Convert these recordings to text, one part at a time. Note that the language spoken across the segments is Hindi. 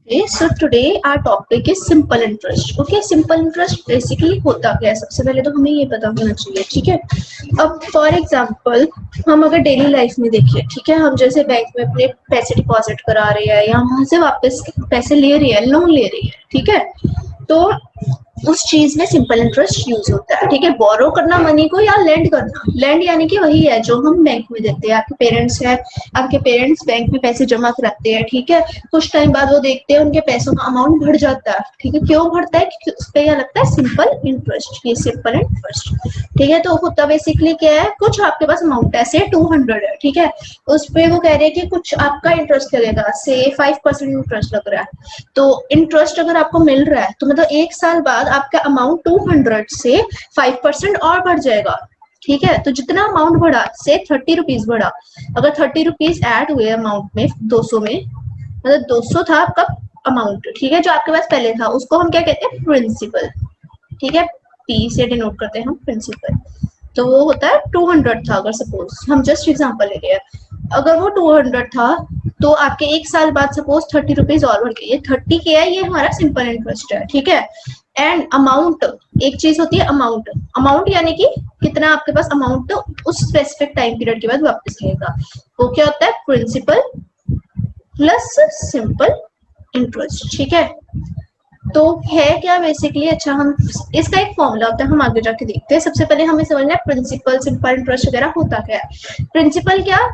Okay, so today our topic is simple interest. Okay, simple interest basically होता क्या है, सबसे पहले तो हमें ये पता होना चाहिए, ठीक है। अब फॉर एग्जांपल हम अगर डेली लाइफ में देखिए, ठीक है, हम जैसे बैंक में अपने पैसे डिपॉजिट करा रहे हैं या वहां से वापस पैसे ले रही है, लोन ले रही है, ठीक है, तो उस चीज में सिंपल इंटरेस्ट यूज होता है, ठीक है। बोरो करना मनी को या लेंड करना, लेंड यानी कि वही है जो हम बैंक में देते हैं। आपके पेरेंट्स है, आपके पेरेंट्स बैंक में पैसे जमा कराते हैं, ठीक है, कुछ टाइम बाद वो देखते हैं उनके पैसों का अमाउंट बढ़ जाता है, ठीक है। क्यों बढ़ता है? क्योंकि उस पर क्या लगता है, सिंपल इंटरेस्ट, ये सिंपल इंटरेस्ट, ठीक है। तो होता बेसिकली क्या है, कुछ आपके पास अमाउंट है, से 200 है, ठीक है, उस पे वो कह रहे हैं कि कुछ आपका इंटरेस्ट लगेगा, से 5% इंटरेस्ट लग रहा है। तो इंटरेस्ट अगर आपको मिल रहा है तो मतलब एक साल बाद आपका अमाउंट 200 से 5% और बढ़ जाएगा, ठीक है। तो जितना अमाउंट बढ़ा, से 30 रुपीज बढ़ा, अगर 30 रुपीज ऐड हुए अमाउंट में 200 में, मतलब 200 था आपका अमाउंट, ठीक है, जो आपके पास पहले था, उसको हम क्या कहते हैं, प्रिंसिपल, ठीक है। पी से डिनोट करते हैं हम प्रिंसिपल। तो वो होता है 200 था, अगर सपोज हम जस्ट एग्जांपल ले रहे हैं, अगर वो 200 था तो आपके एक साल बाद सपोज 30 रुपीज और बढ़ गई, ये 30 क्या है, ये हमारा सिंपल इंटरेस्ट है, ठीक है। एंड अमाउंट, एक चीज होती है अमाउंट, अमाउंट यानी कि कितना आपके पास अमाउंट उस स्पेसिफिक टाइम पीरियड के बाद वापस लेगा, वो क्या होता है, प्रिंसिपल प्लस सिंपल इंटरेस्ट, ठीक है। तो है क्या बेसिकली, अच्छा हम इसका एक फॉर्मूला होता है, हम आगे जाके देखते हैं। सबसे पहले हमें समझना है प्रिंसिपल, सिंपल इंटरेस्ट वगैरह होता क्या है। प्रिंसिपल क्या,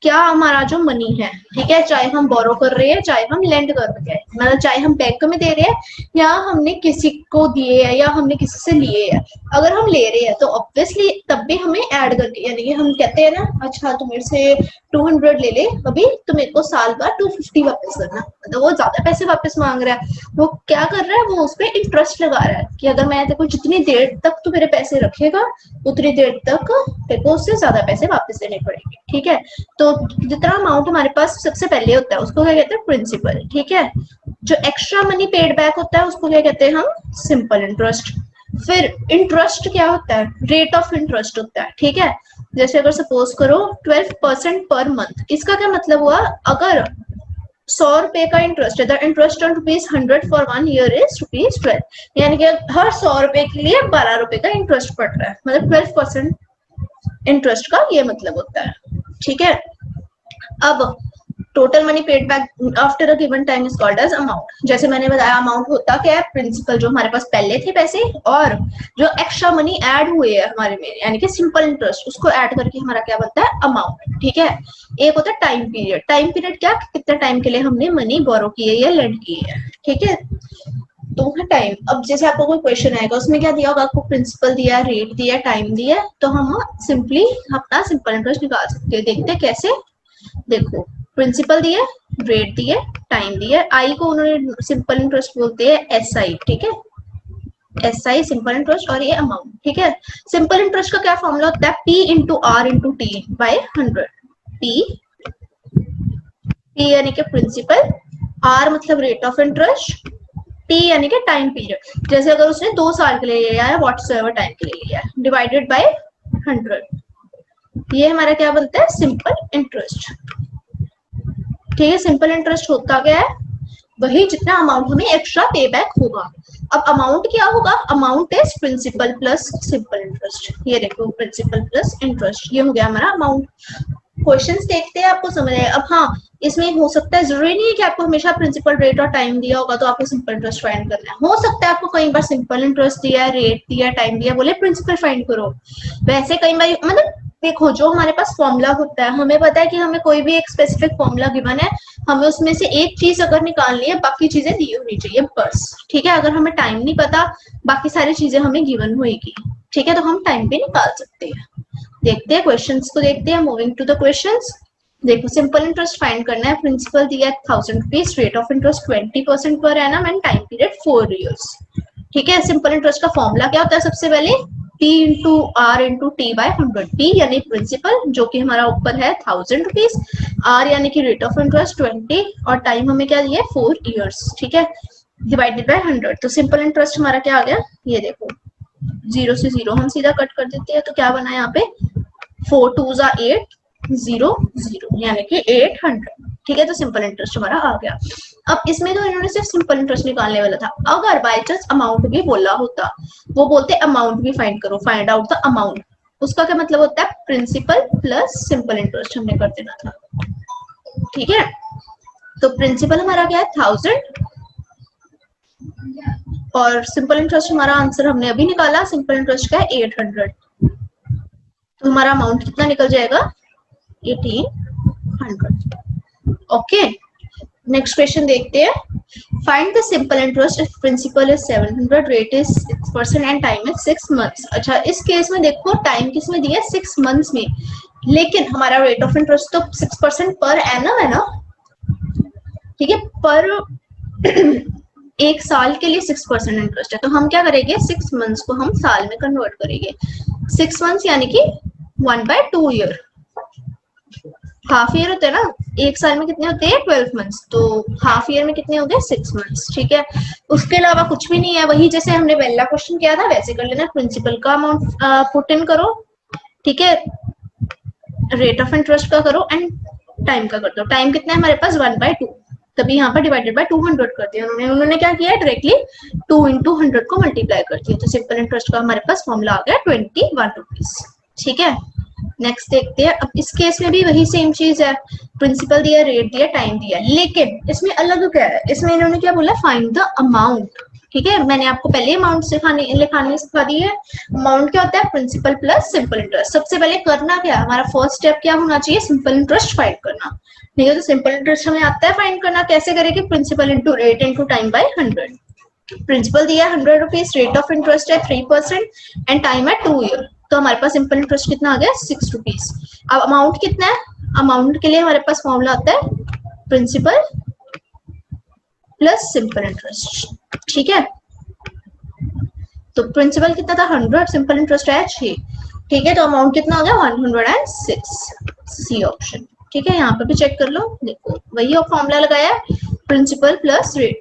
क्या हमारा जो मनी है, ठीक है, चाहे हम बोरो कर रहे हैं, चाहे हम लेंड कर रहे हैं, मतलब चाहे हम बैंक में दे रहे हैं या हमने किसी को दिए है या हमने किसी से लिए है। अगर हम ले रहे हैं तो ऑब्वियसली तब भी हमें ऐड करके, यानी कि हम कहते हैं ना, अच्छा तू मेरे से 200 ले ले अभी, तो मेरे को साल बाद 250 वापस करना, मतलब वो ज्यादा पैसे वापस मांग रहा है। वो क्या कर रहा है, वो उस पर इंटरेस्ट लगा रहा है कि अगर मैं देखो जितनी देर तक तू मेरे पैसे रखेगा उतनी देर तक तेरे को उससे ज्यादा पैसे वापस देने पड़ेंगे, ठीक है। तो जितना अमाउंट हमारे पास सबसे पहले होता है उसको क्या कहते हैं, प्रिंसिपल, ठीक है। जो एक्स्ट्रा मनी पेड बैक होता है उसको क्या कहते हैं हम, सिंपल इंटरेस्ट। फिर इंटरेस्ट क्या होता है, रेट ऑफ इंटरेस्ट होता है, ठीक है। जैसे अगर सपोज करो 12% पर मंथ, इसका क्या मतलब हुआ, अगर 100 रुपए का इंटरेस्ट है, the interest on ₹100 for 1 year is ₹12, यानी कि हर 100 रुपए के लिए 12 रुपए का इंटरेस्ट पड़ रहा है, मतलब 12% इंटरेस्ट का ये मतलब होता है, ठीक है। अब total money paid back after a given time is called as amount. जैसे मैंने बताया अमाउंट होता क्या है, प्रिंसिपल जो हमारे पास पहले थे पैसे, और जो एक्स्ट्रा मनी ऐड हुए है हमारे में, यानी कि सिंपल इंटरेस्ट, उसको ऐड करके हमारा क्या बनता है, अमाउंट, ठीक है। एक होता है टाइम पीरियड, टाइम पीरियड क्या, कितने टाइम के लिए हमने मनी बोरो की है या लेंड की है, ठीक है। तो है टाइम। अब जैसे आपको कोई क्वेश्चन आएगा उसमें क्या दिया होगा, आपको प्रिंसिपल दिया, रेट दिया, टाइम दिया, तो हम सिंपली अपना सिंपल इंटरेस्ट निकाल सकते हैं। देखते हैं कैसे, देखो प्रिंसिपल दिए, रेट दिए, टाइम दिए, आई को उन्होंने सिंपल इंटरेस्ट बोलते हैं एस आई, ठीक है, एस आई सिंपल इंटरेस्ट, और ये अमाउंट, ठीक है। सिंपल इंटरेस्ट का क्या फॉर्मूला होता है, P into R into T by 100। पी यानी कि प्रिंसिपल, आर मतलब रेट ऑफ इंटरेस्ट, टी यानी कि टाइम पीरियड, जैसे अगर उसने 2 साल के लिए लिया है, व्हाटसोएवर टाइम के लिए लिया है, डिवाइडेड बाय 100, ये हमारा क्या बनता है, सिंपल इंटरेस्ट, ठीक है। सिंपल इंटरेस्ट होता क्या है, वही जितना अमाउंट हमें एक्स्ट्रा पे बैक होगा। अब अमाउंट क्या होगा, amount is principal plus simple interest, ये देखो प्रिंसिपल प्लस इंटरेस्ट, ये हो गया हमारा अमाउंट। क्वेश्चंस देखते हैं, आपको समझ आएगा। अब हाँ, इसमें हो सकता है, जरूरी नहीं है कि आपको हमेशा प्रिंसिपल, रेट और टाइम दिया होगा तो आपको सिंपल इंटरेस्ट फाइंड करना है। हो सकता है आपको कई बार सिंपल इंटरेस्ट दिया है, रेट दिया, टाइम दिया, बोले प्रिंसिपल फाइंड करो। वैसे कई बार मतलब देखो, जो हमारे पास फॉर्मूला होता है, हमें पता है कि हमें कोई भी एक स्पेसिफिक फॉर्मूला गिवन है, हमें उसमें से एक चीज अगर निकालनी है, बाकी चीजें दी होनी चाहिए बस, ठीक है। अगर हमें टाइम नहीं पता, बाकी सारी चीजें हमें गिवन होगी, ठीक है, तो हम टाइम भी निकाल सकते हैं। देखते हैं क्वेश्चंस को, देखते हैं, मूविंग टू द क्वेश्चंस। देखो सिंपल इंटरेस्ट फाइंड करना है, प्रिंसिपल दिया है 1000 रुपीज, रेट ऑफ इंटरेस्ट 20% पर annum and time period 4 years, ठीक है। सिंपल इंटरेस्ट का फॉर्मूला क्या होता है, सबसे पहले P into R into T by 100, P यानी प्रिंसिपल जो कि हमारा ऊपर है 1000 रुपीज, R यानी कि रेट ऑफ इंटरेस्ट 20, और टाइम हमें क्या दिया है 4 इयर्स, ठीक है, डिवाइडेड बाय 100। तो सिंपल इंटरेस्ट हमारा क्या आ गया, ये देखो 0 से 0 हम सीधा कट कर देते हैं, तो क्या बना यहाँ पे, 4 2 8 0 0 यानी कि 800, ठीक है, तो सिंपल इंटरेस्ट हमारा आ गया। अब इसमें तो इन्होंने सिर्फ सिंपल इंटरेस्ट निकालने वाला था, अगर बाय चांस अमाउंट भी बोला होता, वो बोलते अमाउंट भी फाइंड करो, फाइंड आउट द अमाउंट, उसका क्या मतलब होता है, प्रिंसिपल प्लस सिंपल इंटरेस्ट हमने कर देना था। ठीक है, तो प्रिंसिपल हमारा क्या है 1000 और सिंपल इंटरेस्ट हमारा आंसर हमने अभी निकाला, सिंपल इंटरेस्ट का है 800, तो हमारा अमाउंट कितना निकल जाएगा 1800। ओके, नेक्स्ट क्वेश्चन देखते हैं। Find the simple interest if principal is 700, rate is 6% and time is 6 months. अच्छा, इस केस में देखो टाइम किस में दिया है 6 मंथ्स में, लेकिन हमारा रेट ऑफ इंटरेस्ट तो 6% पर एनम है ना। ठीक है, पर एक साल के लिए 6% इंटरेस्ट है, तो हम क्या करेंगे 6 मंथ्स को हम साल में कन्वर्ट करेंगे। 6 मंथ्स यानी कि 1/2 ईयर, हाफ ईयर होते हैं ना, एक साल में कितने होते हैं 12 मंथ्स, तो हाफ ईयर में कितने हो गए 6 मंथ्स। ठीक है, उसके अलावा कुछ भी नहीं है, वही जैसे हमने पहला क्वेश्चन किया था वैसे कर लेना, प्रिंसिपल का अमाउंट पुट इन करो, ठीक है, रेट ऑफ इंटरेस्ट का करो एंड टाइम का कर दो। टाइम कितना है हमारे पास 1/2, तभी यहाँ पर डिवाइडेड बाय 200 कर दिया उन्होंने क्या किया डायरेक्टली 2 into 100 को मल्टीप्लाई कर दिया, तो सिंपल इंटरेस्ट का हमारे पास फॉर्मूला आ गया 21 रुपीज। ठीक है, नेक्स्ट देखते हैं। अब इस केस में भी वही सेम चीज है, प्रिंसिपल दिया, रेट दिया, टाइम दिया, लेकिन इसमें अलग क्या है, इसमें इन्होंने क्या बोला फाइंड द अमाउंट। ठीक है, मैंने आपको पहले अमाउंट लिखाने सिखा दी है। अमाउंट क्या होता है, प्रिंसिपल प्लस सिंपल इंटरेस्ट। सबसे पहले करना क्या, हमारा फर्स्ट स्टेप क्या होना चाहिए, सिंपल इंटरेस्ट फाइंड करना। ठीक है, तो सिंपल इंटरेस्ट हमें आता है फाइंड करना, कैसे करेंगे, principal into rate into time by 100। Principal दिया है 100 रुपीज, रेट ऑफ इंटरेस्ट है 3% एंड टाइम है 2 ईयर, तो हमारे पास सिंपल इंटरेस्ट कितना आ गया 6 रुपीज। अब अमाउंट कितना है, अमाउंट के लिए हमारे पास फॉर्मूला आता है प्रिंसिपल प्लस सिंपल इंटरेस्ट। ठीक है, तो प्रिंसिपल कितना था 100, सिंपल इंटरेस्ट है 6। ठीक है, तो अमाउंट कितना हो गया 106, सी ऑप्शन। ठीक है, यहाँ पे भी चेक कर लो, देखो वही फॉर्मूला लगाया है, principal plus rate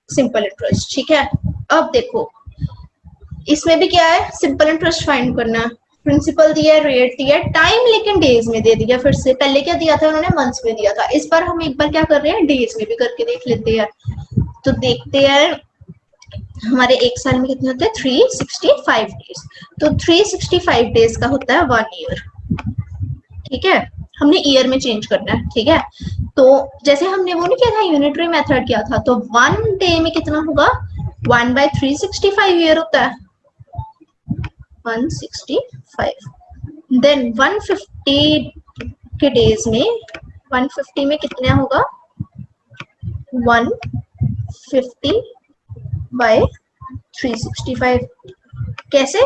simple interest. ठीक है, अब देखो इसमें भी क्या है, सिंपल इंटरेस्ट फाइंड करना है, प्रिंसिपल दिया है, रेट दिया है, टाइम लेकिन डेज में दे दिया, फिर से पहले क्या दिया था उन्होंने मंथ्स में दिया था, इस बार हम एक बार क्या कर रहे हैं डेज में भी करके देख लेते हैं। तो देखते हैं हमारे एक साल में कितने होते हैं 365 डेज, तो 365 डेज का होता है 1 ईयर। ठीक है, हमने ईयर में चेंज करना है। ठीक है, तो जैसे हमने वो नहीं किया था यूनिटरी मेथड किया था, तो 1 डे में कितना होगा 1/365 ईयर होता है 165, देन 150 के डेज में 150 में कितना होगा 150/365। कैसे,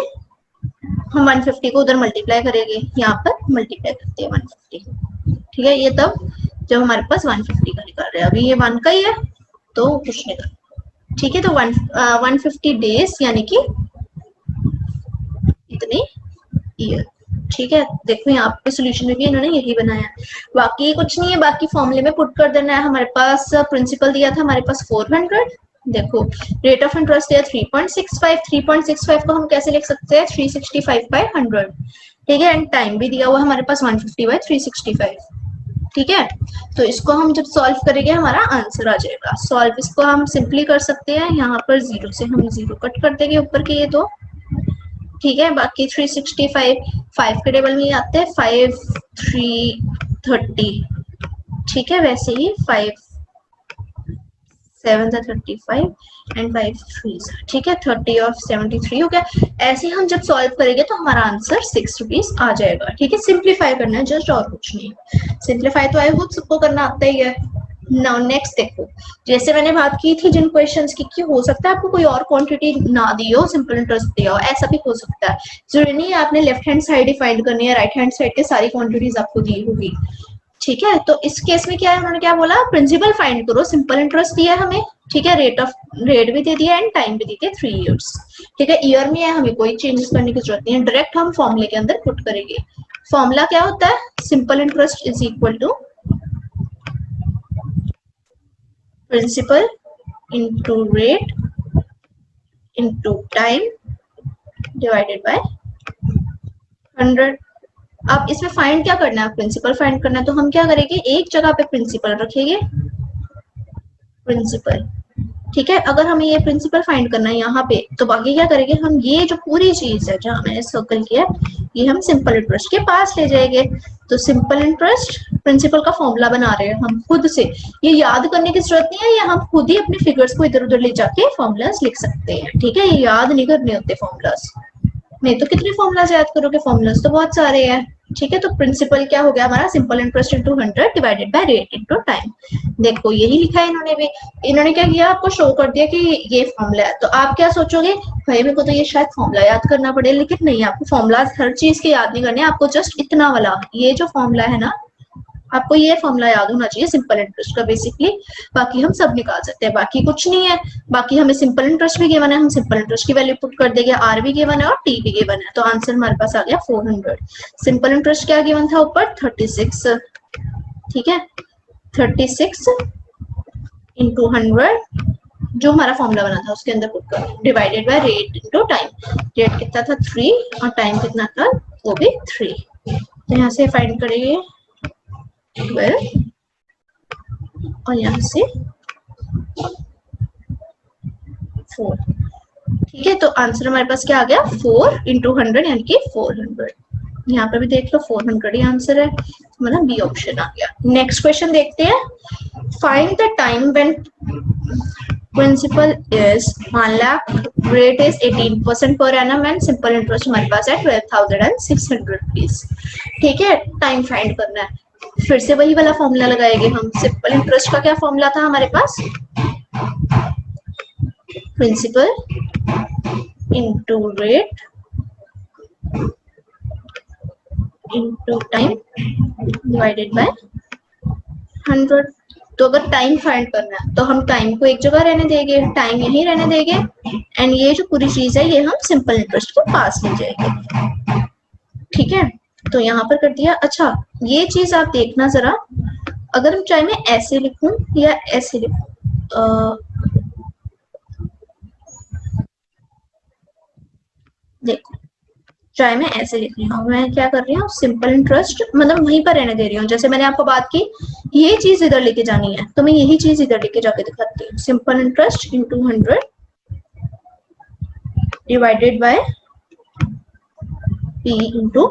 हम 150 को उधर मल्टीप्लाई करेंगे, यहाँ पर मल्टीप्लाई करते हैं 150। ठीक है, ये तब जब हमारे पास 150 का निकल रहा है, अभी ये 1 का ही है तो कुछ नहीं करना। ठीक है, तो 150 डेज यानी कि इतने ईयर। ठीक है, देखो यहाँ पे सोल्यूशन में भी इन्होंने यही बनाया है, बाकी कुछ नहीं है, बाकी फॉर्मूले में पुट कर देना है। हमारे पास प्रिंसिपल दिया था हमारे पास 400, देखो रेट ऑफ इंटरेस्ट है 3.65, 3.65 को हम कैसे लिख सकते हैं 365/100। ठीक है, एंड टाइम भी दिया हुआ हमारे पास 150/365। ठीक है, तो इसको हम जब सॉल्व करेंगे हमारा आंसर आ जाएगा। सॉल्व इसको हम सिंपली कर सकते हैं, यहाँ पर 0 से हम 0 कट कर देंगे ऊपर के ये दो। ठीक है, बाकी 365 5 के टेबल में आते हैं 5 3 30। ठीक है, वैसे ही 5 7 35 एंड 5 3। ठीक है, 30 और 73 हो गया। ऐसे हम जब सॉल्व करेंगे तो हमारा आंसर 6 रुपीज आ जाएगा। ठीक है, सिंप्लीफाई करना है जस्ट, और कुछ नहीं। सिंप्लीफाई तो आई होप सबको करना आता ही है। नाउ नेक्स्ट देखो, जैसे मैंने बात की थी जिन क्वेश्चंस की कि हो सकता है आपको कोई और क्वांटिटी ना दी हो, सिंपल इंटरेस्ट दिया हो, ऐसा भी हो सकता है। जरूरी नहीं है आपने लेफ्ट हैंड साइड ही फाइंड करनी है, राइट हैंड साइड के सारी क्वांटिटीज आपको दी होगी। ठीक है, तो इस केस में क्या है, उन्होंने क्या बोला प्रिंसिपल फाइंड करो, सिंपल इंटरेस्ट दिया है हमें। ठीक है, रेट भी दे दिया एंड टाइम भी दी थी 3 इयर्स। ठीक है, ईयर में है, हमें कोई चेंजेस करने की जरूरत नहीं है, डायरेक्ट हम फॉर्मूले के अंदर पुट करेंगे। फॉर्मूला क्या होता है, simple interest is equal to principal into rate into time divided by 100। अब इसमें फाइंड क्या करना है, प्रिंसिपल फाइंड करना है, तो हम क्या करेंगे, एक जगह पे प्रिंसिपल रखेंगे, प्रिंसिपल, ठीक है। अगर हमें ये प्रिंसिपल फाइंड करना है यहाँ पे, तो बाकी क्या करेंगे हम, ये जो पूरी चीज है जहाँ मैंने सर्कल किया, ये हम सिंपल इंटरेस्ट के पास ले जाएंगे। तो सिंपल इंटरेस्ट प्रिंसिपल का फॉर्मूला बना रहे हैं हम खुद से, ये याद करने की जरूरत नहीं है, ये हम खुद ही अपने फिगर्स को इधर उधर ले जाके फॉर्मूलाज लिख सकते हैं, ठीक है। ये याद नहीं करने होते फॉर्मूलाज, नहीं तो कितने फॉर्मूलाज याद करोगे, फॉर्मूलाज तो बहुत सारे हैं, ठीक है। तो प्रिंसिपल क्या हो गया हमारा, simple interest into 100 divided by rate into time. देखो यही लिखा है इन्होंने भी, इन्होंने क्या किया, आपको शो कर दिया कि ये फॉर्मूला है। तो आप क्या सोचोगे, भाई मेरे को तो ये शायद फॉर्मूला याद करना पड़े, लेकिन नहीं, आपको फॉर्मूला हर चीज के याद नहीं करने, आपको जस्ट इतना वाला, ये जो फॉर्मूला है ना, आपको ये फॉर्मूला याद होना चाहिए सिंपल इंटरेस्ट का बेसिकली, बाकी हम सब निकाल सकते हैं, बाकी कुछ नहीं है। बाकी हमें सिंपल इंटरेस्ट भी गिवन है, हम सिंपल इंटरेस्ट की वैल्यू पुट कर देंगे, आर भी गिवन है और टी भी गिवन है, तो आंसर हमारे पास आ गया 400। सिंपल इंटरेस्ट क्या गिवन था ऊपर, 36, ठीक है, 36 इंटू 100 जो हमारा फॉर्मूला बना था उसके अंदर पुट कर, divided by rate into time, rate कितना था 3 और टाइम कितना था वो भी 3। तो यहाँ से फाइंड करेंगे 12 और यहाँ से 4, ठीक है। तो आंसर हमारे पास क्या आ गया, 4 इंटू 100 यानी कि 400। यहाँ पे भी देख लो 400 ही आंसर है, मतलब बी ऑप्शन आ गया। नेक्स्ट क्वेश्चन देखते हैं, find the time when principal is 1 lakh, rate is 18% per annum and simple interest हमारे पास है 12,600 रुपीज, ठीक है। टाइम फाइंड करना है, फिर से वही वाला फॉर्मूला लगाएंगे हम। सिंपल इंटरेस्ट का क्या फॉर्मूला था हमारे पास, principal into rate into time divided by 100। तो अगर टाइम फाइंड करना है तो हम टाइम को एक जगह रहने देंगे, टाइम यहीं रहने देंगे, एंड ये जो पूरी चीज है ये हम सिंपल इंटरेस्ट को पास ले जाएंगे, ठीक है। तो यहाँ पर कर दिया। अच्छा ये चीज आप देखना जरा, अगर हम चाहे मैं ऐसे लिखूं या ऐसे लिखूं, देखो चाहे मैं ऐसे लिख रही हूँ, मैं क्या कर रही हूँ, सिंपल इंटरेस्ट मतलब वहीं पर रहने दे रही हूँ, जैसे मैंने आपको बात की ये चीज इधर लेके जानी है, तो मैं यही चीज इधर लेके जाके दिखाती हूँ, simple interest into 100 divided by P into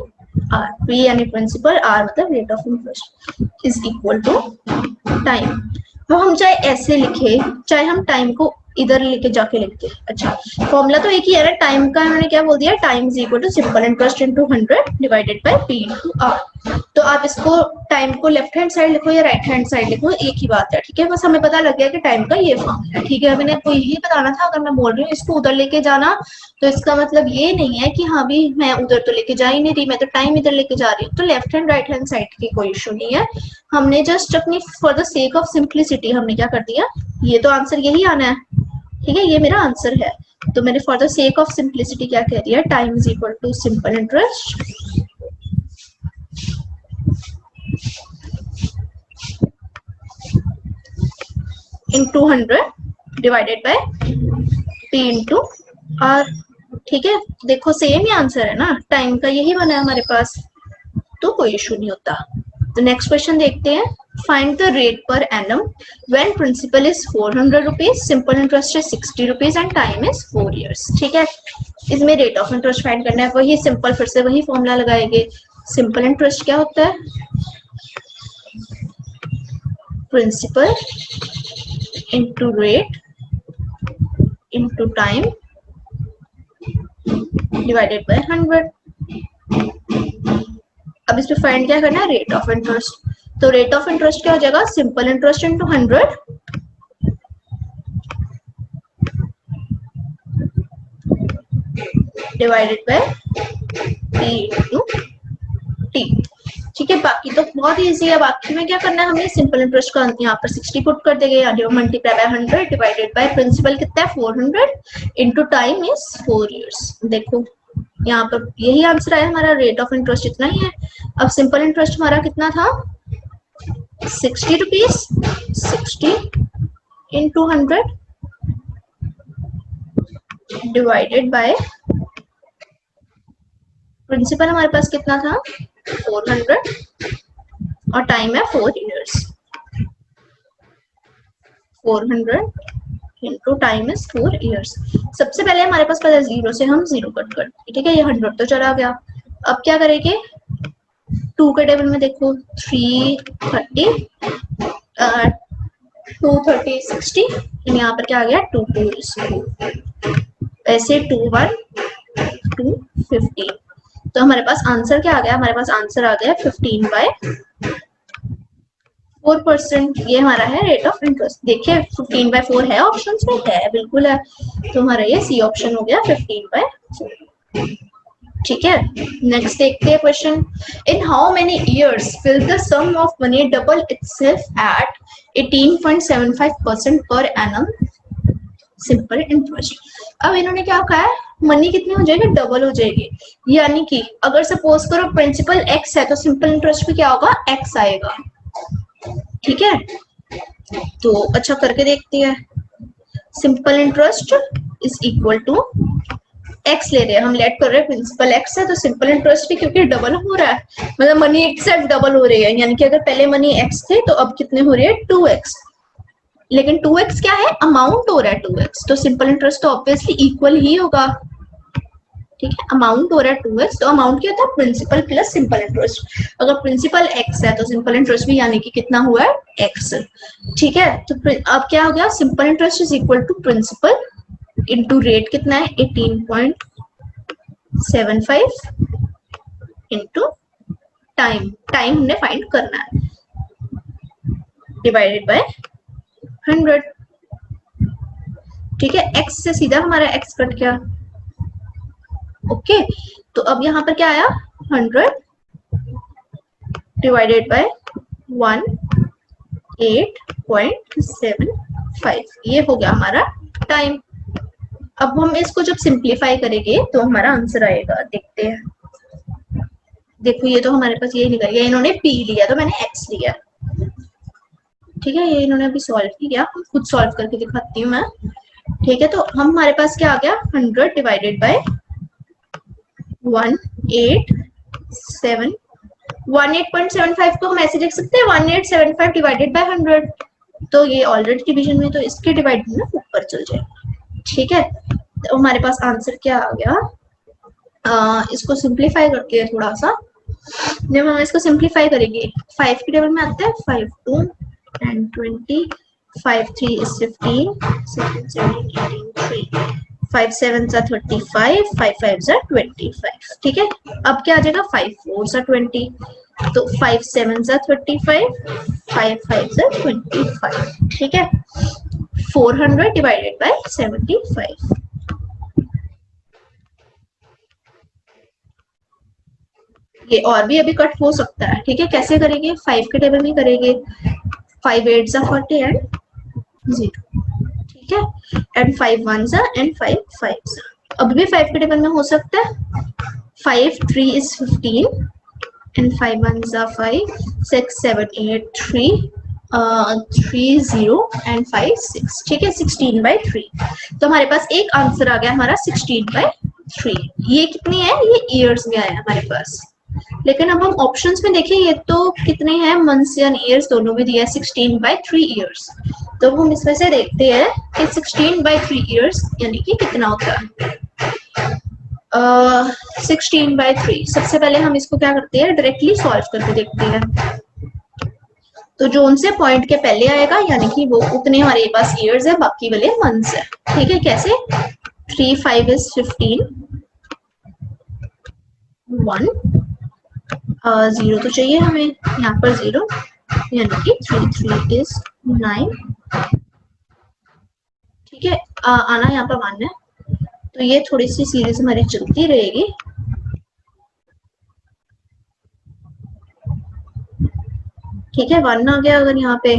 R, P यानी प्रिंसिपल, आर मतलब rate of interest, is equal to time. तो हम चाहे ऐसे लिखे चाहे हम टाइम को इधर लेके जाके लिखते हैं, अच्छा फॉर्मूला तो एक ही है ना, टाइम का मैंने क्या बोल दिया, time is equal to simple interest into 100 divided by P into R. तो आप इसको टाइम को लेफ्ट हैंड साइड लिखो या राइट हैंड साइड लिखो, एक ही बात है, ठीक है। बस हमें पता लग गया कि टाइम का ये फॉर्मूला है, ठीक है। मैंने आपको यही बताना था, अगर मैं बोल रही हूँ इसको उधर लेके जाना, तो इसका मतलब ये नहीं है कि हाँ भी मैं उधर तो लेके जा ही नहीं रही, मैं तो टाइम इधर लेके जा रही हूँ, तो left hand right hand side की कोई इशू नहीं है। हमने जस्ट अपनी for the sake of simplicity हमने क्या कर दिया, ये तो आंसर यही आना है, ठीक है, ये मेरा आंसर है, तो मैंने for the sake of simplicity क्या कह दिया, time is equal to simple interest into 100 divided by P into R, ठीक है। देखो सेम ही आंसर है ना, टाइम का यही बना है हमारे पास, तो कोई इशू नहीं होता। तो नेक्स्ट क्वेश्चन देखते हैं, find the rate per annum when principal is 400 rupees, simple interest is 60 rupees and time is 4 years, ठीक है। इसमें रेट ऑफ इंटरेस्ट फाइंड करना है, वही सिंपल, फिर से वही फॉर्मूला लगाएंगे। सिंपल इंटरेस्ट क्या होता है, principal into rate into time divided by 100। अब इस पे फाइंड क्या करना है, रेट ऑफ इंटरेस्ट, तो रेट ऑफ इंटरेस्ट क्या हो जाएगा, simple interest into 100 divided by P into T, ठीक है। बाकी तो बहुत इजी है, बाकी में क्या करना है, हमें सिंपल इंटरेस्ट का यहाँ पर 60 पुट कर देंगे, यानी multiply by 100 divided by principal कितना है 400 इंटू टाइम इज 4 इयर्स। देखो यहाँ पर यही आंसर आया हमारा, रेट ऑफ इंटरेस्ट इतना ही है। अब सिंपल इंटरेस्ट हमारा कितना था, 60 rupees, 60 into 100 divided by principal हमारे पास कितना था 400 और टाइम है 4 years। 400 into time is 4 years। सबसे पहले हमारे पास पता है 0 से हम 0 कट करते, ठीक है, ये 100 तो चला गया। अब क्या करेंगे, 2 के टेबल में देखो 330 230 60 यहाँ पर क्या आ गया 2 2 ऐसे 2 1 2 15। तो हमारे पास आंसर क्या आ गया, हमारे पास आंसर आ गया 15/4%। ये हमारा है रेट ऑफ इंटरेस्ट। देखिए 15/4 है ऑप्शन में, है बिल्कुल है, तो हमारा ये सी ऑप्शन हो गया 15/4। ठीक है, नेक्स्ट देखते हैं question. In how many years will the sum of money double itself at 18.75% per annum simple interest. अब इन्होंने क्या कहा है, मनी कितनी हो जाएगी, डबल हो जाएगी। यानी कि अगर सपोज करो प्रिंसिपल एक्स है तो सिंपल इंटरेस्ट पे क्या होगा, एक्स आएगा। ठीक है, तो अच्छा करके देखते हैं। Simple interest is equal to X ले रहे हैं हम, लेट कर रहे हैं प्रिंसिपल एक्स है तो सिंपल इंटरेस्ट भी क्योंकि डबल हो रहा है, मतलब मनी एक्सेप्ट डबल हो रही है। यानी कि अगर पहले मनी एक्स थे तो अब कितने हो रहे हैं 2x, लेकिन 2x क्या है, अमाउंट हो रहा है 2x, तो सिंपल इंटरेस्ट तो ऑब्वियसली इक्वल ही होगा। ठीक है, अमाउंट हो रहा है 2x, तो अमाउंट क्या था, प्रिंसिपल प्लस सिंपल इंटरेस्ट। अगर प्रिंसिपल x है तो सिंपल इंटरेस्ट भी यानी कि कितना हुआ है x। ठीक है, तो अब क्या हो गया, simple interest is equal to principal into rate कितना है 18.75 इनटू टाइम, टाइम हमने फाइंड करना है, डिवाइडेड बाय 100। ठीक है, x से सीधा हमारा x कट गया। ओके, तो अब यहाँ पर क्या आया 100 डिवाइडेड बाय 18.75, ये हो गया हमारा टाइम। अब हम इसको जब सिंप्लीफाई करेंगे तो हमारा आंसर आएगा, देखते हैं। देखो ये तो हमारे पास ये निकल गया, इन्होंने p लिया तो मैंने x लिया। ठीक है, ये इन्होंने अभी सॉल्व किया, खुद सॉल्व करके दिखाती हूँ मैं। ठीक है, तो हम हमारे पास क्या आ गया 100 डिवाइडेड बाय 18.75 को हम ऐसे लिख सकते हैं 1875 डिवाइडेड बाय 100, तो ये ऑलरेडी डिवीजन में, तो इसके डिवाइड में ऊपर चल जाएगा। ठीक है, तो हमारे पास आंसर क्या आ गया, इसको सिंप्लीफाई करके थोड़ा सा, जब हम इसको सिंप्लीफाई करेंगे 5 के टेबल में आता है 5 2 10 20 5 3 is 15 6 7 18 3 5 7 are 35 5 5 are 25। ठीक है, अब क्या आ जाएगा 5 4 are 20, तो 5 7 are 35 5 5 are 25। ठीक है, 400 डिवाइडेड बाय 75। ये और भी अभी कट हो सकता है। ठीक है, कैसे करेंगे, 5 के टेबल में करेंगे, 5 8 are 40 एंड 0। ठीक है, एंड 5 1 एंड 5 5। अब भी 5 के टेबल में हो सकता है, 5 3 is 15 एंड 5 1 5 6 7 8 3 3 0 एंड 5 6। ठीक है, 16/3। तो हमारे पास एक आंसर आ गया हमारा 16/3। ये कितनी है, ये ईयर्स में आया हमारे पास। लेकिन अब हम ऑप्शंस में देखें, ये तो कितने हैं, मंथ्स या ईयर्स दोनों में दिया है 16/3 ईयर्स। तो हम इसमें से देखते हैं कि 16/3 ईयर्स यानी कि कितना होता है। 16/3, सबसे पहले हम इसको क्या करते हैं, डायरेक्टली सॉल्व करके देखते हैं। तो जो उनसे पॉइंट के पहले आएगा यानी कि वो उतने हमारे पास ईयर्स है, बाकी वाले मंथ्स है। ठीक है, कैसे, 3 5 is 15 1 0 तो चाहिए हमें, यहाँ पर 0 यानी कि 3 3 is 9। ठीक है, आना यहाँ पर 1 है, तो ये थोड़ी सी सीरीज हमारी चलती रहेगी। ठीक है, 1 आ गया अगर यहाँ पे,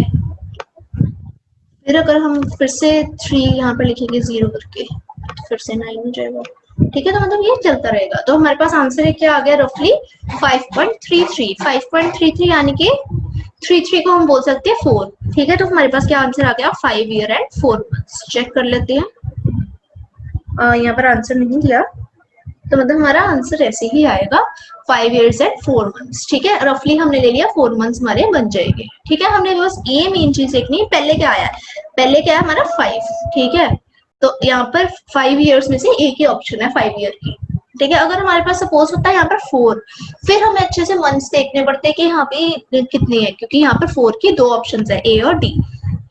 फिर अगर हम फिर से 3 यहाँ पर लिखेंगे 0 करके तो फिर से 9 हो जाएगा। ठीक है, तो मतलब ये चलता रहेगा। तो हमारे पास आंसर है क्या आ गया, रफली 5.33। 5.33 यानी कि 33 को हम बोल सकते हैं 4। ठीक है, तो हमारे पास क्या आंसर आ गया 5 ईयर एंड 4 मंथ्स। चेक कर लेते हैं, यहाँ पर आंसर नहीं दिया, तो मतलब हमारा आंसर ऐसे ही आएगा 5 years and 4 months। ठीक है, रफली हमने ले लिया 4 months हमारे बन जाएंगे। ठीक है, हमने बस ये मेन चीज देखनी है, पहले क्या आया, पहले क्या है हमारा 5। ठीक है, तो यहाँ पर 5 years में से एक ही ऑप्शन है 5 year की। ठीक है, अगर हमारे पास सपोज होता है यहाँ पर 4, फिर हमें अच्छे से मंथ्स देखने पड़ते हैं कि यहाँ पे कितनी है, क्योंकि यहाँ पर 4 की 2 ऑप्शन है, ए और डी।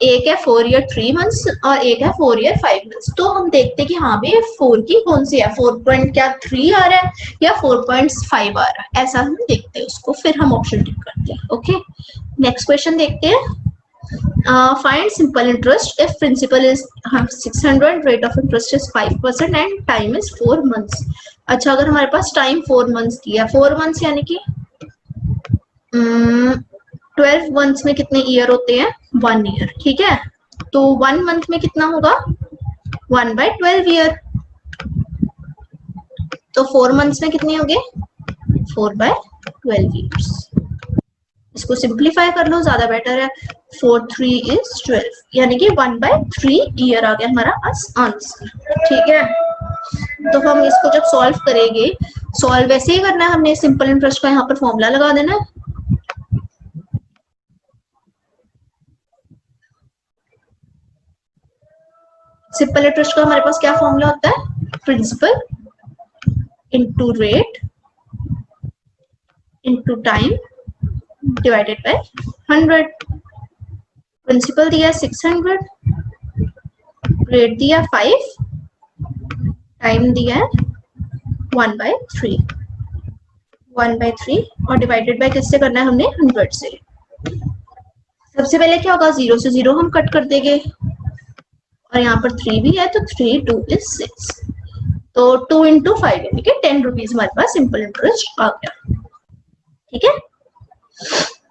एक है 4 year 3 months और एक है 4 year 5 months। तो हम देखते हैं कि हाँ भी 4 की कौन सी है, 4.3 आ रहा है या 4.5 आ रहा है, ऐसा हम देखते हैं उसको, फिर हम ऑप्शन टिक करते हैं। ओके, नेक्स्ट क्वेश्चन देखते हैं। Find simple interest if principal is 600, rate of interest is 5% and time is 4 months। अच्छा, अगर हमारे पास टाइम 4 months दिया, 4 months यानी कि 12 months में कितने ईयर होते हैं, 1 year। ठीक है, तो 1 month में कितना होगा, 1/12 ईयर। तो 4 months में कितने होंगे, 4/12 ईयर्स। इसको सिंप्लीफाई कर लो, ज्यादा बेटर है। 4 3 is 12, यानी कि 1/3 ईयर आ गया हमारा आंसर। ठीक है, तो हम इसको जब सॉल्व करेंगे, सॉल्व वैसे ही करना है हमने, सिंपल इंटरेस्ट का यहाँ पर फॉर्मूला लगा देना है। सिंपल इंटरेस्ट का हमारे पास क्या फॉर्मूला होता है, principal into rate into time divided by 100। Principal दिया 600, रेट दिया 5, टाइम दिया है 1/3 और डिवाइडेड बाय किससे करना है हमने, 100 से। सबसे पहले क्या होगा, 0 से 0 हम कट कर देंगे, और यहाँ पर 3 भी है, तो 3 2 is 6, तो 2 into 5 यानी कि 10 रुपीज हमारे पास सिंपल इंटरेस्ट आ गया। ठीक है,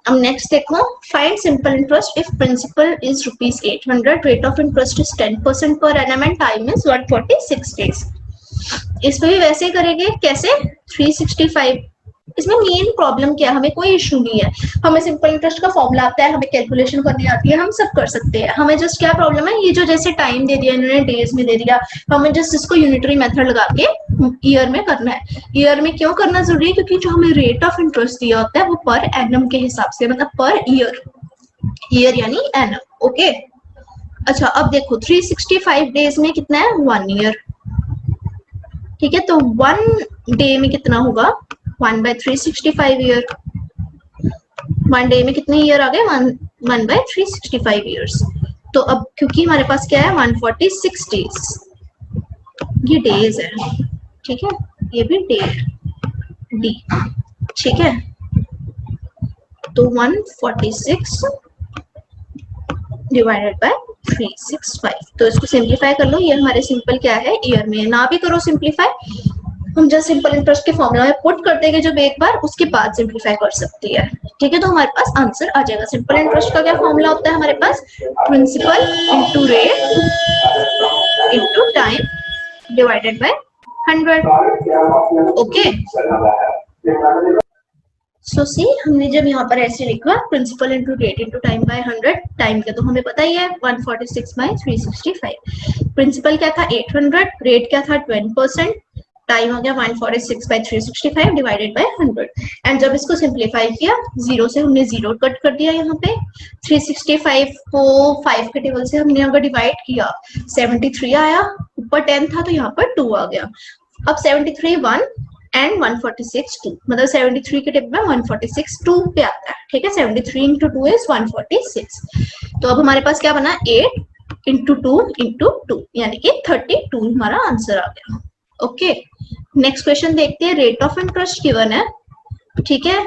अब नेक्स्ट देखो, find simple interest if principal is ₹800, rate of interest is 10% per annum and time is 146 days. इस पे भी वैसे ही करेंगे, कैसे, 365। इसमें मेन प्रॉब्लम क्या है, हमें कोई इशू नहीं है, हमें सिंपल इंटरेस्ट का फॉर्मूला आता है, हमें कैलकुलेशन करनी आती है, हम सब कर सकते हैं। हमें जस्ट क्या प्रॉब्लम है, ये जो जैसे टाइम दे दिया इन्होंने, डेज में दे दिया, हमें जस्ट इसको यूनिटरी मेथड लगा के ईयर में करना है। ईयर में क्यों करना जरूरी है, क्योंकि जो हमें रेट ऑफ इंटरेस्ट दिया होता है वो पर एनम के हिसाब से, मतलब पर ईयर, ईयर यानी एनम। ओके, अच्छा अब देखो 365 डेज में कितना है, 1 ईयर। ठीक है, तो 1 डे में कितना होगा, 1/365 ईयर। 1 डे में कितने ईयर आ गए, 1/365 ईयर्स। तो अब क्योंकि हमारे पास क्या है, 146 डेज, ये डेज है। ठीक है, ये भी डे है, डी। ठीक है, तो 146 डिवाइडेड बाय 365, तो इसको सिंप्लीफाई कर लो। ये हमारे सिंपल क्या है, ईयर में, ना भी करो सिंप्लीफाई, हम जस्ट सिंपल इंटरेस्ट के फॉर्मूला में पुट कर देंगे जब एक बार, उसके बाद सिंप्लीफाई कर सकती है। ठीक है, तो हमारे पास आंसर आ जाएगा। सिंपल इंटरेस्ट का क्या फॉर्मूला होता है हमारे पास, principal into rate into time divided by 100। Okay, so see हमने जब यहाँ पर ऐसे लिखा, principal into rate into time by 100, time का तो हमें पता ही है 146/365। प्रिंसिपल क्या था 800, रेट क्या था 20%, टाइम हो गया 146/365 डिवाइडेड बाय 100। एंड जब इसको सिंप्लीफाई किया, 0 से हमने 0 कट कर दिया, यहाँ पे 365 को 5 के टेबल से हमने अगर डिवाइड किया, 73 आया, ऊपर 10 था तो यहाँ पर 2 आ गया। अब 73 1 एंड 146 2, मतलब 73 के टेबल में 146 2 पे आता है। ठीक है, 73 इंटू 2 इज 146। तो अब हमारे पास क्या बना, 8 इंटू 2 इंटू 2, यानी कि 32 हमारा आंसर आ गया। ओके, नेक्स्ट क्वेश्चन देखते हैं। रेट ऑफ इंटरेस्ट गिवन है, ठीक है,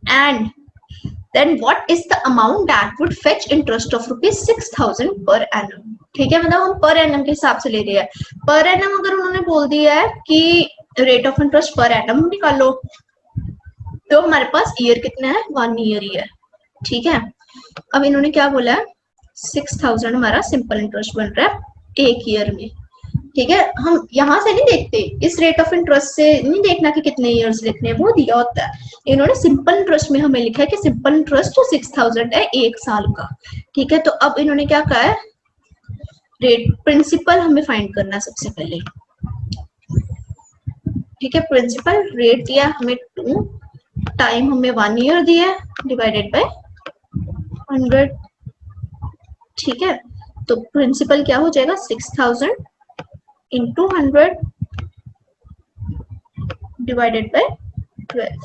and then what is the amount that would fetch interest of ₹6000 per annum. ठीक है, मतलब हम पर एनम के हिसाब से ले रहे हैं। पर एनम अगर उन्होंने बोल दिया है कि rate of interest per annum निकालो, तो हमारे पास ईयर कितना है, 1 ईयर ही है। ठीक है, अब इन्होंने क्या बोला है, 6000 हमारा सिंपल इंटरेस्ट बन रहा है 1 ईयर में। ठीक है, हम यहाँ से नहीं देखते, इस रेट ऑफ इंटरेस्ट से नहीं देखना कि कितने ईयर्स लिखने हैं, वो दिया होता है। इन्होंने सिंपल इंटरेस्ट में हमें लिखा है कि सिंपल इंटरेस्ट तो 6000 है 1 साल का। ठीक है, तो अब इन्होंने क्या कहा है, रेट प्रिंसिपल हमें फाइंड करना है सबसे पहले। ठीक है, प्रिंसिपल रेट दिया हमें 2, टाइम हमें 1 ईयर दिया है, डिवाइडेड बाय 100। ठीक है, तो प्रिंसिपल क्या हो जाएगा 6000 इंटू 100 डिवाइडेड बाय 12।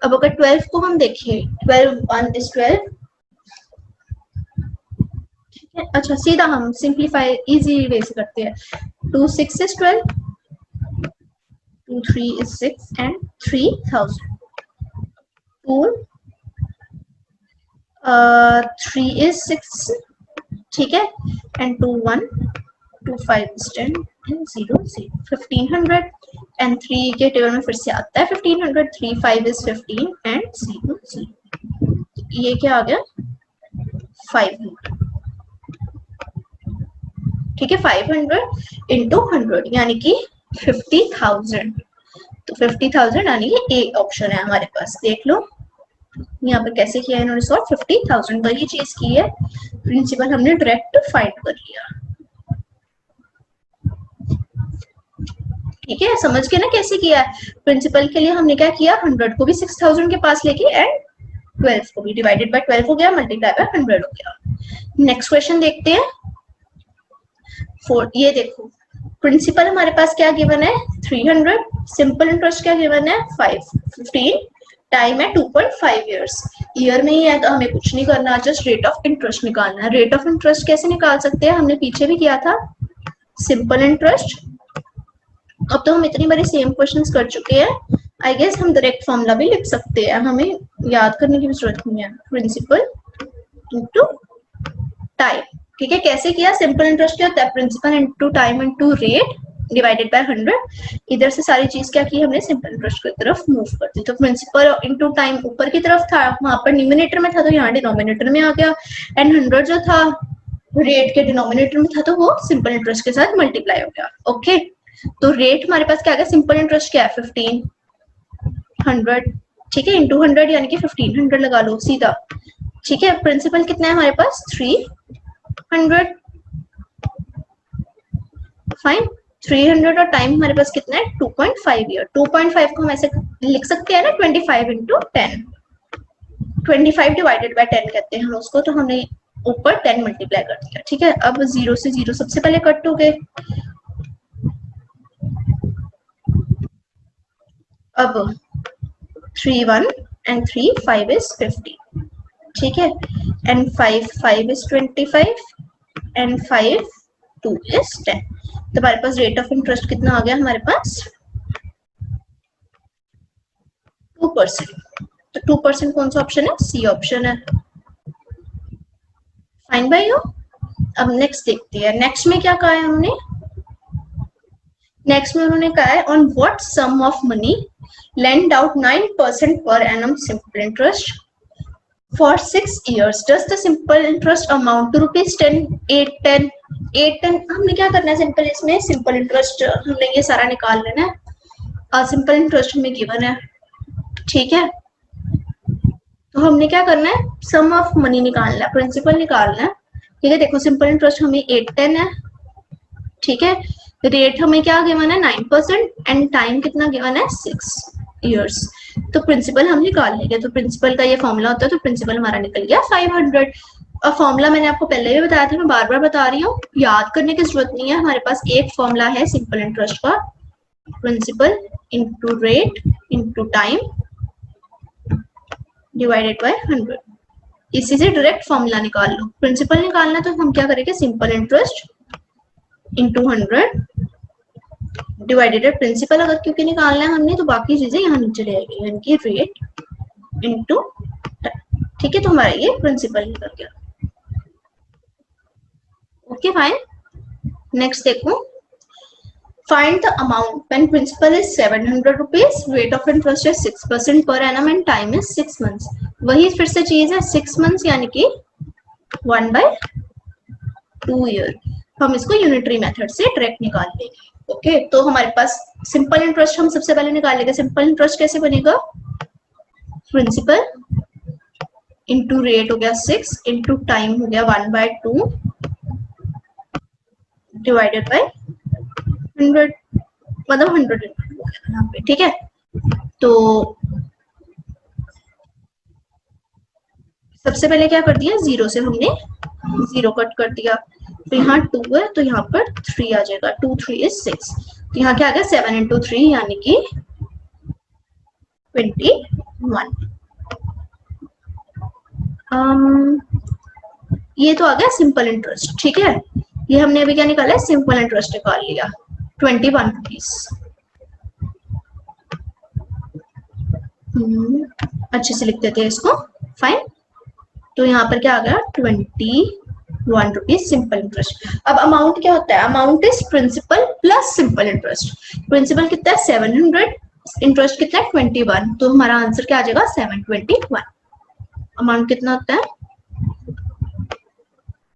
अब अगर 12 को हम देखें, 12 1 is 12। ठीक है, अच्छा सीधा हम सिंप्लीफाई इजी वे से करते हैं। 2 6 is 12, 2 3 is 6 and 3000। 2 3 is 6, ठीक है, and 2 1 2 5 is 10 and 0 0 1500 and 3 के टेबल में फिर से आता है 1500, 3 5 is 15 and 0 0। ये क्या आ गया 500। ठीक है, 500 इंटू 100 यानी कि 50,000। तो 50,000 यानी कि ए ऑप्शन है हमारे पास। देख लो यहाँ पर कैसे किया इन्होंने सॉल्व, 50,000 तो ये चीज की है, प्रिंसिपल हमने डायरेक्ट फाइंड कर लिया। ठीक है, समझ के ना कैसे किया है। प्रिंसिपल के लिए हमने क्या किया, 100 को भी 6000 के पास लेके एंड 12 को भी डिवाइडेड बाय 12 हो गया, मल्टीप्लाई बाय 100 हो गया। नेक्स्ट क्वेश्चन देखते हैं। ये देखो प्रिंसिपल हमारे पास क्या गिवन है 300, सिंपल इंटरेस्ट क्या गिवन है 15, टाइम है 2.5 ईयर्स। ईयर में ही है तो हमें कुछ नहीं करना, जस्ट रेट ऑफ इंटरेस्ट निकालना है। रेट ऑफ इंटरेस्ट कैसे निकाल सकते हैं, हमने पीछे भी किया था सिंपल इंटरेस्ट। अब तो हम इतनी बारी सेम क्वेश्चंस कर चुके हैं, आई गेस हम डायरेक्ट फॉर्मूला भी लिख सकते हैं, हमें याद करने की भी जरूरत नहीं है। Principal into time. ठीक है, कैसे किया, सिंपल इंटरेस्ट क्या होता है, principal into time into rate divided by 100। इधर से सारी चीज क्या की हमने, सिंपल इंटरेस्ट की तरफ मूव कर दी। तो प्रिंसिपल इनटू टाइम ऊपर की तरफ था, वहां पर न्यूमिनेटर में था तो यहाँ डिनोमिनेटर में आ गया, एंड 100 जो था रेट के डिनोमिनेटर में था तो वो सिंपल इंटरेस्ट के साथ मल्टीप्लाई हो गया। ओके, तो रेट हमारे पास क्या आ गया, सिंपल इंटरेस्ट क्या है 1500, ठीक है, इंटू 100 यानी कि 1500 लगा लो सीधा। ठीक है, प्रिंसिपल कितना है हमारे पास 300, फाइन। 300 और टाइम हमारे पास कितना है 2.5 ईयर। 2.5 को हम ऐसे लिख सकते हैं ना 25 इंटू 10, 25 डिवाइडेड बाय 10 कहते हैं हम उसको, तो हमने ऊपर 10 मल्टीप्लाई कर दिया। ठीक है, अब 0 से 0 सबसे पहले कट हो गए। अब 3 1 and 3 5 is 50, ठीक है, and 5 5 is 25 and 5 2 is 10। तो हमारे पास रेट ऑफ इंटरेस्ट कितना आ गया हमारे पास 2%। तो 2% कौन सा ऑप्शन है, सी ऑप्शन है। Fine by you. अब नेक्स्ट देखते हैं, नेक्स्ट में क्या कहा है हमने, नेक्स्ट में उन्होंने कहा है on what sum of money lend out 9% per annum simple interest for 6 years does the simple interest amount to rupees 10 8 10 8 10। हमने क्या करना है सिंपल, इसमें सिंपल इंटरेस्ट हमने ये सारा निकाल लेना है, सिंपल इंटरेस्ट हमें गिवन है। ठीक है, तो हमने क्या करना है, सम ऑफ मनी निकालना है, प्रिंसिपल निकालना है। ठीक है, देखो सिंपल इंटरेस्ट हमें 8 10 है, ठीक है, रेट हमें क्या गिवन है 9% एंड टाइम कितना गिवन है 6 ईयर्स। तो प्रिंसिपल हम निकाल लेंगे। तो प्रिंसिपल का ये फॉर्मूला होता है, तो प्रिंसिपल हमारा निकल गया 500। और फॉर्मूला मैंने आपको पहले भी बताया था, मैं बार बार बता रही हूँ, याद करने की जरूरत नहीं है। हमारे पास एक फॉर्मूला है सिंपल इंटरेस्ट का, principal into rate into time divided by 100। इसी से डायरेक्ट फॉर्मूला निकाल लो। प्रिंसिपल निकालना तो हम क्या करेंगे, simple interest into 100 divided principal, अगर क्योंकि निकालना है हमने तो बाकी चीजें यहाँ नीचे रहेगी, यानी कि रेट इंटू। ठीक है, तो हमारा ये प्रिंसिपल निकल गया। ओके फाइन, नेक्स्ट देखो, find the amount when principal is 700 rupees, rate of interest है 6% per annum and time is 6 months. वही फिर से चीज है 6 मंथ्स यानी कि 1/2 ईयर। हम इसको यूनिटरी मेथड से डायरेक्ट निकाल लेंगे। ओके, तो हमारे पास सिंपल इंटरेस्ट हम सबसे पहले निकाल लेंगे। सिंपल इंटरेस्ट कैसे बनेगा, प्रिंसिपल इंटू रेट हो गया 6 इंटू टाइम हो गया 1/2 डिवाइडेड बाय 100, मतलब 100 गया यहाँ पे, ठीक है। तो सबसे पहले क्या कर दिया, 0 से हमने 0 कट कर दिया, तो यहाँ 2 है तो यहाँ पर 3 आ जाएगा, 2 3 इज 6, तो यहाँ क्या आ गया 7 into 3 यानी कि 21। ये तो आ गया सिंपल इंटरेस्ट, ठीक है। ये हमने अभी क्या निकाला है, सिंपल इंटरेस्ट निकाल लिया 21 रुपीज। अच्छे से लिख देते हैं इसको, फाइन। तो यहाँ पर क्या आ गया 21 रुपीज सिंपल इंटरेस्ट। अब अमाउंट क्या होता है, amount is principal plus simple interest. Principal कितना है 700, इंटरेस्ट कितना है 21, तो हमारा आंसर क्या आ जाएगा 721। अमाउंट कितना होता है,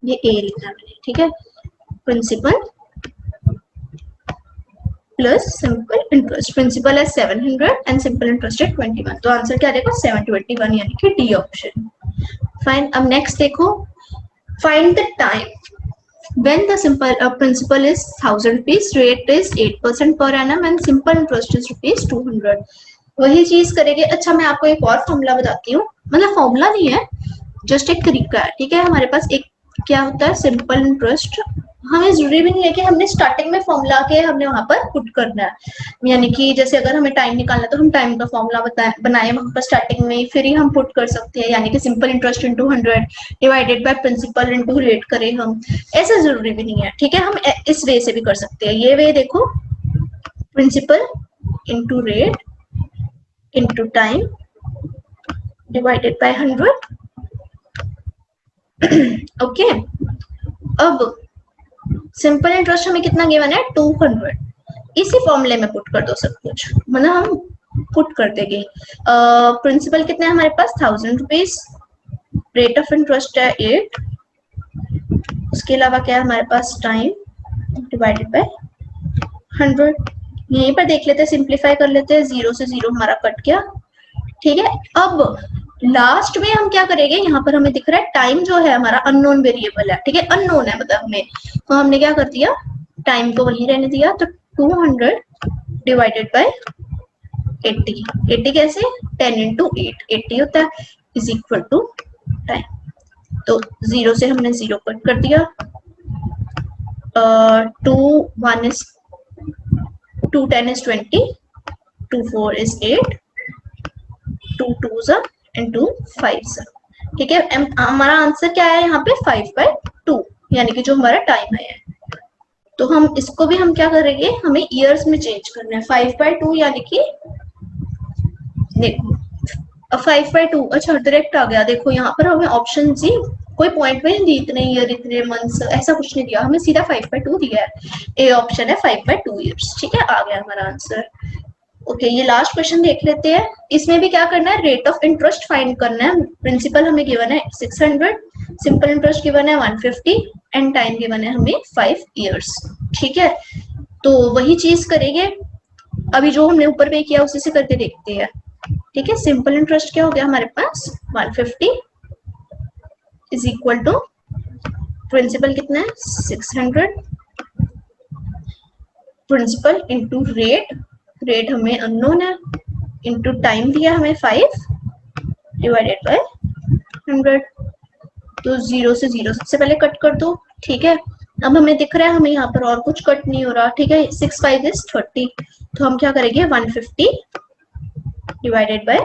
ये ए लिखना है मैंने, ठीक है। Principal plus simple interest, principal है 700 एंड सिंपल इंटरेस्ट है 21, तो आंसर क्या आ जाएगा 721 यानी कि डी ऑप्शन, फाइन। अब नेक्स्ट देखो, find the time when the simple principal is 1000 rupees, rate is 8% per annum and simple interest is rupees 200। वही चीज करेंगे। अच्छा मैं आपको एक और फॉर्मूला बताती हूँ, मतलब फॉर्मूला नहीं है, जस्ट एक तरीका है, ठीक है। हमारे पास एक क्या होता है सिंपल इंटरेस्ट, हमें जरूरी भी नहीं है कि हमने स्टार्टिंग में फॉर्मूला के हमने वहां पर पुट करना है, यानी कि जैसे अगर हमें टाइम निकालना है तो हम टाइम का फॉर्मूला बनाए वहां पर स्टार्टिंग में, फिर ही हम पुट कर सकते हैं, यानी कि simple interest into 100 divided by principal into rate करें हम, ऐसा जरूरी भी नहीं है, ठीक है। हम इस वे से भी कर सकते हैं। ये वे देखो, principal into rate into time divided by 100, okay. अब सिंपल इंटरेस्ट हमें कितना गिवन है 200, इसी फॉर्मूले में पुट कर दो सब कुछ, मतलब हम पुट कर देंगे। प्रिंसिपल कितना है हमारे पास 1000 रुपीज, रेट ऑफ इंटरेस्ट है 8, उसके अलावा क्या है हमारे पास टाइम डिवाइडेड बाय 100। यहीं पर देख लेते हैं, सिंप्लीफाई कर लेते हैं, 0 से 0 हमारा कट गया, ठीक है। अब लास्ट में हम क्या करेंगे, यहाँ पर हमें दिख रहा है टाइम जो है हमारा अननोन वेरिएबल है, ठीक है, अननोन है मतलब हमें, तो हमने क्या कर दिया टाइम को वहीं रहने दिया, तो 200 डिवाइडेड बाय 80, 80 कैसे 10 into 8, 80 होता है इज इक्वल टू टाइम, तो 0 से हमने 0 कट कर दिया, 2 10 is 20, 2 4 is 8, 2 2s and 2 5s, ठीक है। हमारा आंसर क्या है यहाँ पे 5/2, यानी कि जो हमारा टाइम है। तो हम इसको भी हम क्या करेंगे, हमें ईयर्स में चेंज करना है, 5/2 यानी कि देखो 5/2, अच्छा डायरेक्ट आ गया, देखो यहाँ पर हमें ऑप्शन सी कोई पॉइंट में नहीं, इतने ईयर इतने मंथ्स ऐसा कुछ नहीं दिया, हमें सीधा 5/2 दिया है, ए ऑप्शन है 5/2 ईयर्स, ठीक है, आ गया हमारा आंसर। ओके, ये लास्ट क्वेश्चन देख लेते हैं। इसमें भी क्या करना है, रेट ऑफ इंटरेस्ट फाइंड करना है। प्रिंसिपल हमें गिवन है 600, सिंपल इंटरेस्ट गिवन है 150 एंड टाइम गिवन है हमें 5 इयर्स, ठीक है। तो वही चीज करेंगे, अभी जो हमने ऊपर पे किया उसी से करके देखते हैं, ठीक है। सिंपल इंटरेस्ट क्या हो गया हमारे पास 150 इज इक्वल टू प्रिंसिपल कितना है 600, प्रिंसिपल इंटू रेट, रेट हमें अननोन है, इंटू टाइम दिया हमें 5 डिवाइडेड बाय 100, तो 0 से 0 सबसे पहले कट कर दो, ठीक है। अब हमें दिख रहा है हमें यहाँ पर और कुछ कट नहीं हो रहा, ठीक है। 6 5 is 30, तो हम क्या करेंगे 150 डिवाइडेड बाय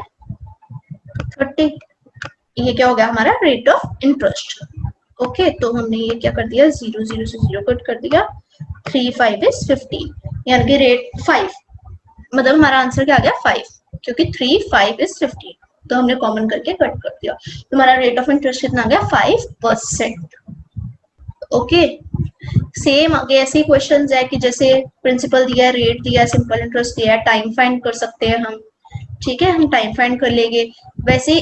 30, ये क्या हो गया हमारा रेट ऑफ इंटरेस्ट, ओके। तो हमने ये क्या कर दिया 0 0 से 0 कट कर दिया, 3 5 is 15, यानी कि रेट 5, मतलब हमारा आंसर क्या आ गया 5, क्योंकि 3 5 is 15, तो हमने कॉमन करके कट कर दिया, तो हमारा रेट ऑफ इंटरेस्ट कितना आ गया 5%, ओके। सेम आगे ऐसे ही क्वेश्चंस है कि जैसे प्रिंसिपल दिया है, रेट दिया है, सिंपल इंटरेस्ट दिया है, टाइम फाइंड कर सकते हैं हम, ठीक है, हम टाइम फाइंड कर लेंगे वैसे।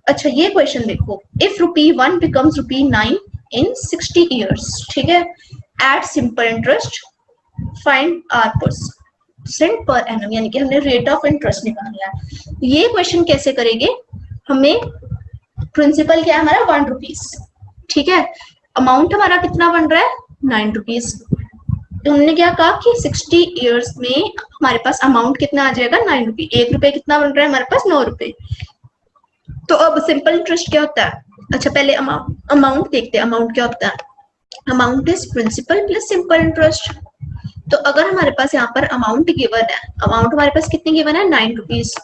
अच्छा ये क्वेश्चन देखो, इफ ₹1 becomes ₹9 in 60 years, ठीक है, at simple interest find R% per annum, यानी कि हमने रेट ऑफ इंटरेस्ट निकालना है। ये क्वेश्चन कैसे करेंगे, हमें प्रिंसिपल क्या है हमारा 1 रुपीज, ठीक है, अमाउंट हमारा कितना बन रहा है 9 रुपीज, तो उन्होंने क्या कहा कि 60 ईयर्स में हमारे पास अमाउंट कितना आ जाएगा, 9 रुपए। 1 रुपए कितना बन रहा है हमारे पास, 9 रुपए। तो अब सिंपल इंटरेस्ट क्या होता है? अच्छा पहले अमाउंट देखते हैं, अमाउंट क्या होता है। Amount is principal plus simple interest. तो अगर हमारे पास यहाँ पर अमाउंट गिवन है, अमाउंट हमारे पास कितनी गिवन है, 9 रुपीज,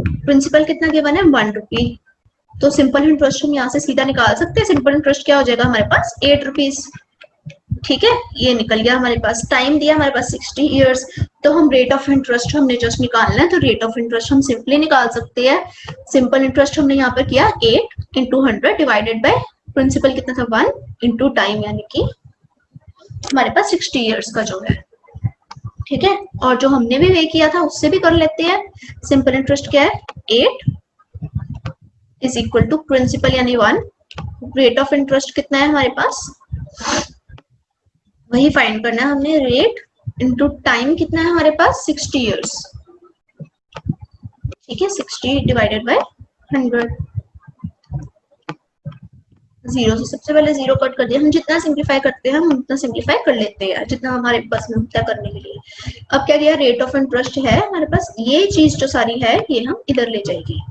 प्रिंसिपल कितना गिवन है, 1 रुपी। तो सिंपल इंटरेस्ट हम यहाँ से सीधा निकाल सकते हैं। सिंपल इंटरेस्ट क्या हो जाएगा हमारे पास, 8 रुपीज। ठीक है, ये निकल गया हमारे पास। टाइम दिया हमारे पास 60 ईयर्स। तो हम रेट ऑफ इंटरेस्ट हमने जस्ट निकालना है, तो रेट ऑफ इंटरेस्ट हम सिंपली निकाल सकते हैं। सिंपल इंटरेस्ट हमने यहाँ पर किया 8 इंटू 100 डिवाइडेड बाय प्रिंसिपल कितना था, 1 इंटू टाइम, यानी कि हमारे पास 60 ईयर्स का जो है। ठीक है, और जो हमने भी वे किया था उससे भी कर लेते हैं। सिंपल इंटरेस्ट क्या है, 8 इज इक्वल टू प्रिंसिपल यानी 1, रेट ऑफ इंटरेस्ट कितना है हमारे पास, वही फाइंड करना है हमने। रेट इंटू टाइम कितना है हमारे पास, 60 ईयर्स। ठीक है, 60 डिवाइडेड बाय 100। जीरो से सबसे पहले जीरो कट कर दिया। हम जितना सिंप्लीफाई करते हैं हम उतना सिंप्लीफाई कर लेते हैं, जितना हमारे पास में होता है करने के लिए। अब क्या किया, रेट ऑफ इंटरेस्ट है हमारे पास, ये चीज जो सारी है ये हम इधर ले जाएगी,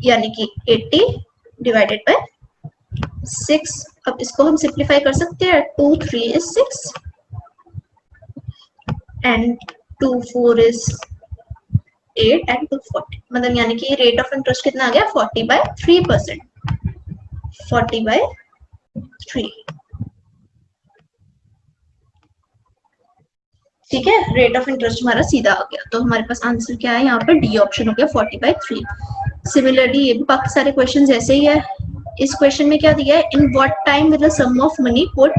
यानी कि 80 डिवाइडेड बाय 6। अब इसको हम सिंप्लीफाई कर सकते हैं। 2 3 is 6 एंड 2 4 is 8 एंड 2 40, मतलब यानी कि रेट ऑफ इंटरेस्ट कितना आ गया, 40/3%। 40/3। ठीक है, रेट ऑफ इंटरेस्ट हमारा सीधा आ गया। तो हमारे पास आंसर क्या है यहाँ पर, डी ऑप्शन हो गया, 40/3। सिमिलरली ये भी बाकी सारे क्वेश्चन ऐसे ही है। इस क्वेश्चन में क्या दिया है, in what time will the sum of money put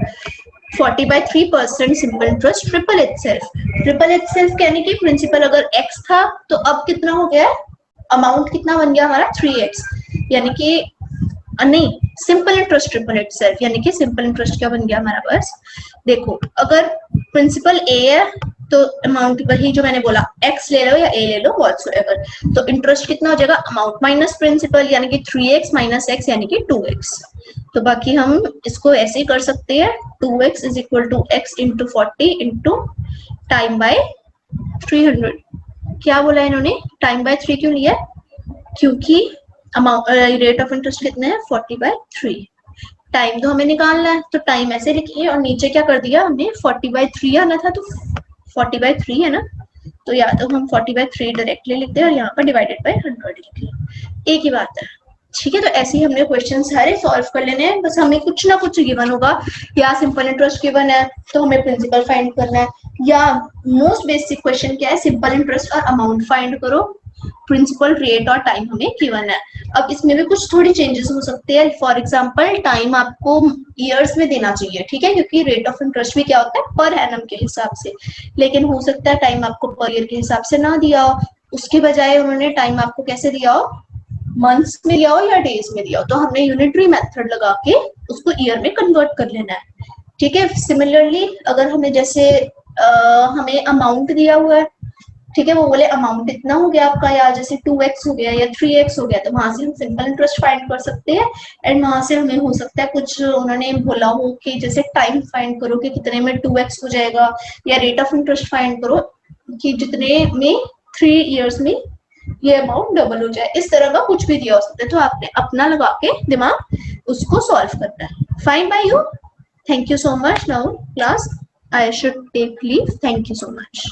40/3% simple interest triple itself. Triple itself यानी कि प्रिंसिपल अगर x था तो अब कितना हो गया, अमाउंट कितना बन गया हमारा, 3x, यानी कि नहीं, सिंपल इंटरेस्ट ट्रिपल इटसेल्फ, यानी कि सिंपल इंटरेस्ट क्या बन गया हमारा पास। देखो अगर प्रिंसिपल a है तो अमाउंट वही जो मैंने बोला, x ले लो या a ले लो, व्हाटसोएवर। तो इंटरेस्ट कितना हो जाएगा, अमाउंट माइनस प्रिंसिपल, यानी कि 3x माइनस x यानी कि 2x। तो बाकी हम इसको ऐसे ही कर सकते हैं, 2x is equal to x into 40 into time by 300। क्या बोला इन्होंने, टाइम बाय 3 क्यों लिया, क्योंकि अमाउंट रेट ऑफ इंटरेस्ट कितना है, 40/3। टाइम तो हमें निकालना है, तो टाइम ऐसे लिखिए और नीचे क्या कर दिया हमने, 40/3 आना था, तो 40/3 है ना, तो या तो हम 40/3 डायरेक्टली लिखते हैं और यहाँ पर डिवाइडेड बाय 100 लिख लिया, एक ही बात है। ठीक है, तो ऐसे ही हमने क्वेश्चन सारे सॉल्व कर लेने हैं। बस हमें कुछ ना कुछ गिवन होगा, या सिंपल इंटरेस्ट गिवन है तो हमें प्रिंसिपल फाइंड करना है, या मोस्ट बेसिक क्वेश्चन क्या है, सिंपल इंटरेस्ट और अमाउंट फाइंड करो, प्रिंसिपल, रेट और टाइम हमें गिवन है। अब इसमें भी कुछ थोड़ी चेंजेस हो सकते हैं। फॉर एग्जांपल टाइम आपको ईयर्स में देना चाहिए, ठीक है, क्योंकि रेट ऑफ इंटरेस्ट भी क्या होता है, पर एनम के हिसाब से। लेकिन हो सकता है टाइम आपको पर ईयर के हिसाब से ना दिया हो, उसके बजाय उन्होंने टाइम आपको कैसे दिया हो, मंथ्स में दिया हो या डेज में दिया हो, तो हमने यूनिटरी मेथड लगा के उसको ईयर में कन्वर्ट कर लेना है। ठीक है, सिमिलरली अगर हमें जैसे हमें अमाउंट दिया हुआ है, ठीक है, वो बोले अमाउंट इतना हो गया आपका, या जैसे 2x हो गया या 3x हो गया, तो वहां से हम सिंपल इंटरेस्ट फाइंड कर सकते हैं। एंड वहां से हमें हो सकता है कुछ उन्होंने बोला हो कि जैसे टाइम फाइंड करो कि कितने में 2x हो जाएगा, या रेट ऑफ इंटरेस्ट फाइंड करो कि जितने में 3 इयर्स में ये अमाउंट डबल हो जाए, इस तरह का कुछ भी दिया हो सकता है। तो आपने अपना लगा के दिमाग उसको सॉल्व करना है। Fine by you, thank you so much. Now class I should take leave, thank you so much.